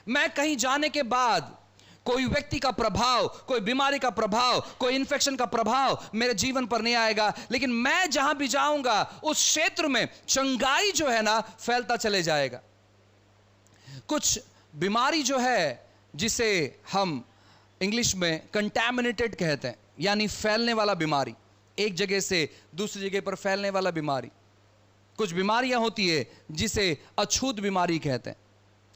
मैं कहीं जाने के बाद कोई व्यक्ति का प्रभाव, कोई बीमारी का प्रभाव, कोई इन्फेक्शन का प्रभाव मेरे जीवन पर नहीं आएगा, लेकिन मैं जहां भी जाऊंगा उस क्षेत्र में चंगाई जो है ना फैलता चले जाएगा। कुछ बीमारी जो है जिसे हम इंग्लिश में कंटैमिनेटेड कहते हैं, यानी फैलने वाला बीमारी, एक जगह से दूसरी जगह पर फैलने वाला बीमारी। कुछ बीमारियां होती है जिसे अछूत बीमारी कहते हैं,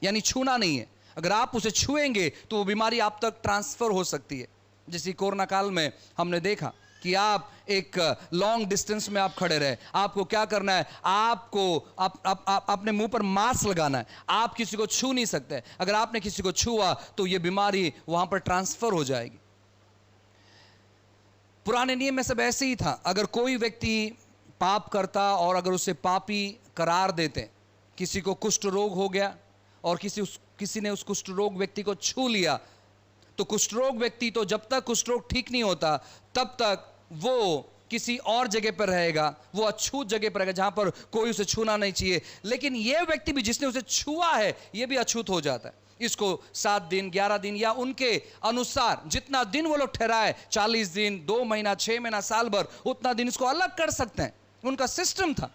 यानी छूना नहीं है, अगर आप उसे छुएंगे तो वो बीमारी आप तक ट्रांसफर हो सकती है। जैसे कोरोना काल में हमने देखा कि आप एक लॉन्ग डिस्टेंस में आप खड़े रहे, आपको क्या करना है, आपको अपने मुंह पर मास्क लगाना है, आप किसी को छू नहीं सकते। अगर आपने किसी को छुआ तो ये बीमारी वहां पर ट्रांसफर हो जाएगी। पुराने नियम में सब ऐसे ही था, अगर कोई व्यक्ति पाप करता और अगर उसे पापी करार देते, किसी को कुष्ठ रोग हो गया और किसी ने उस कुष्ठ रोग व्यक्ति को छू लिया, तो कुष्ठ रोग व्यक्ति तो जब तक कुष्ठ रोग ठीक नहीं होता तब तक वो किसी और जगह पर रहेगा, वो अछूत जगह पर रहेगा जहां पर कोई उसे छूना नहीं चाहिए। लेकिन यह व्यक्ति भी जिसने उसे छुआ है यह भी अछूत हो जाता है। इसको 7 दिन 11 दिन या उनके अनुसार जितना दिन वो लोग ठहराए, 40 दिन 2 महीना 6 महीना साल भर, उतना दिन इसको अलग कर सकते हैं। उनका सिस्टम था।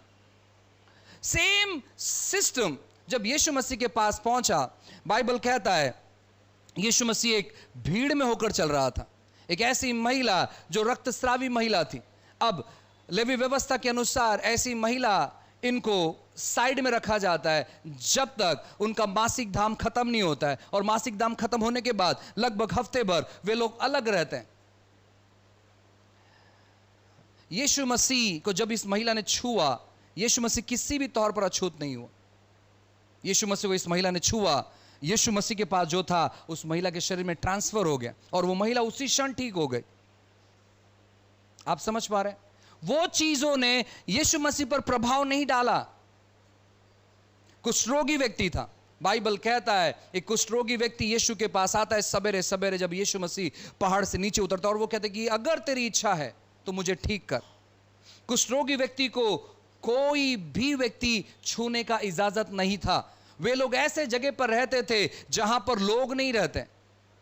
सेम सिस्टम जब यीशु मसीह के पास पहुंचा, बाइबल कहता है यीशु मसीह एक भीड़ में होकर चल रहा था। एक ऐसी महिला जो रक्तस्रावी महिला थी। अब लेवी व्यवस्था के अनुसार ऐसी महिला इनको साइड में रखा जाता है जब तक उनका मासिक धाम खत्म नहीं होता है, और मासिक धाम खत्म होने के बाद लगभग हफ्ते भर वे लोग अलग रहते हैं। यीशु मसीह को जब इस महिला ने छुआ, यीशु मसीह किसी भी तौर पर अछूत नहीं हुआ। यीशु मसीह को इस महिला ने छुआ, यीशु मसीह के पास जो था उस महिला के शरीर में ट्रांसफर हो गया और वो महिला उसी क्षण ठीक हो गई। आप समझ पा रहे हैं? वो चीजों ने यीशु मसीह पर प्रभाव नहीं डाला। कुष्ठरोगी व्यक्ति था। बाइबल कहता है एक कुष्ठरोगी व्यक्ति यीशु के पास आता है सवेरे सवेरे, जब यीशु मसीह पहाड़ से नीचे उतरता, और वो कहते कि अगर तेरी इच्छा है तो मुझे ठीक कर। कुष्ठरोगी व्यक्ति को कोई भी व्यक्ति छूने का इजाजत नहीं था। वे लोग ऐसे जगह पर रहते थे जहां पर लोग नहीं रहते,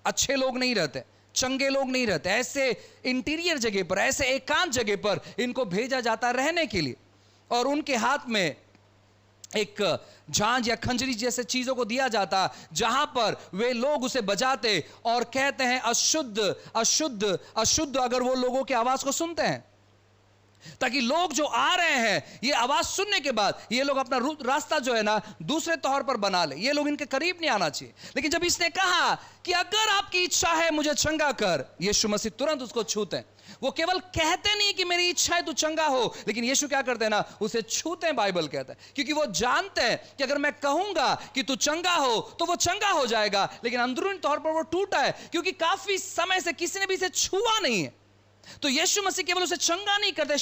अच्छे लोग नहीं रहते, चंगे लोग नहीं रहते। ऐसे इंटीरियर जगह पर, ऐसे एकांत जगह पर इनको भेजा जाता रहने के लिए, और उनके हाथ में एक झांझ या खंजरी जैसे चीजों को दिया जाता जहां पर वे लोग उसे बजाते और कहते हैं अशुद्ध अशुद्ध अशुद्ध, अगर वो लोगों की आवाज को सुनते हैं, ताकि लोग जो आ रहे हैं ये आवाज सुनने के बाद ये लोग अपना रास्ता जो है ना दूसरे तौर पर बना ले, ये लोग इनके करीब नहीं आना चाहिए। लेकिन जब इसने कहा कि अगर आपकी इच्छा है मुझे चंगा कर, यीशु मसीह तुरंत उसको छूते हैं। वो केवल कहते नहीं कि मेरी इच्छा है तू चंगा हो, लेकिन यीशु क्या करते हैं ना, उसे छूते हैं। बाइबल कहता है क्योंकि वो जानते हैं कि अगर मैं कहूंगा कि तू चंगा हो तो वो चंगा हो जाएगा, लेकिन अंदरूनी तौर पर वो टूटा है क्योंकि काफी समय से किसी ने भी इसे छुआ नहीं है। तो यीशु मसीह केवल उसे चंगा नहीं करते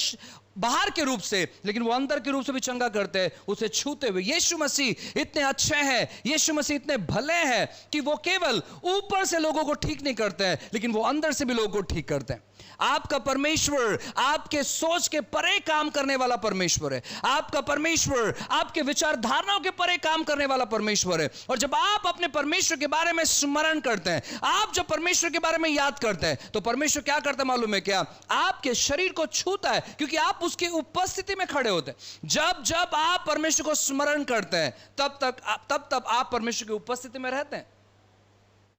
बाहर के रूप से, लेकिन वो अंदर के रूप से भी चंगा करते हैं उसे छूते हुए। यीशु मसीह इतने अच्छे हैं, यीशु मसीह इतने भले हैं कि वो केवल ऊपर से लोगों को ठीक नहीं करते हैं, लेकिन वो अंदर से भी लोगों को ठीक करते हैं। आपका परमेश्वर आपके सोच के परे काम करने वाला परमेश्वर है। आपका परमेश्वर आपके विचार धारणाओं के परे काम करने वाला परमेश्वर है। और जब आप अपने परमेश्वर के बारे में स्मरण करते हैं, आप जब परमेश्वर के बारे में याद करते हैं, तो परमेश्वर क्या करता है मालूम है क्या? आपके शरीर को छूता है, क्योंकि आप उसकी उपस्थिति में खड़े होते हैं। जब जब आप परमेश्वर को स्मरण करते हैं तब आप परमेश्वर की उपस्थिति में रहते हैं।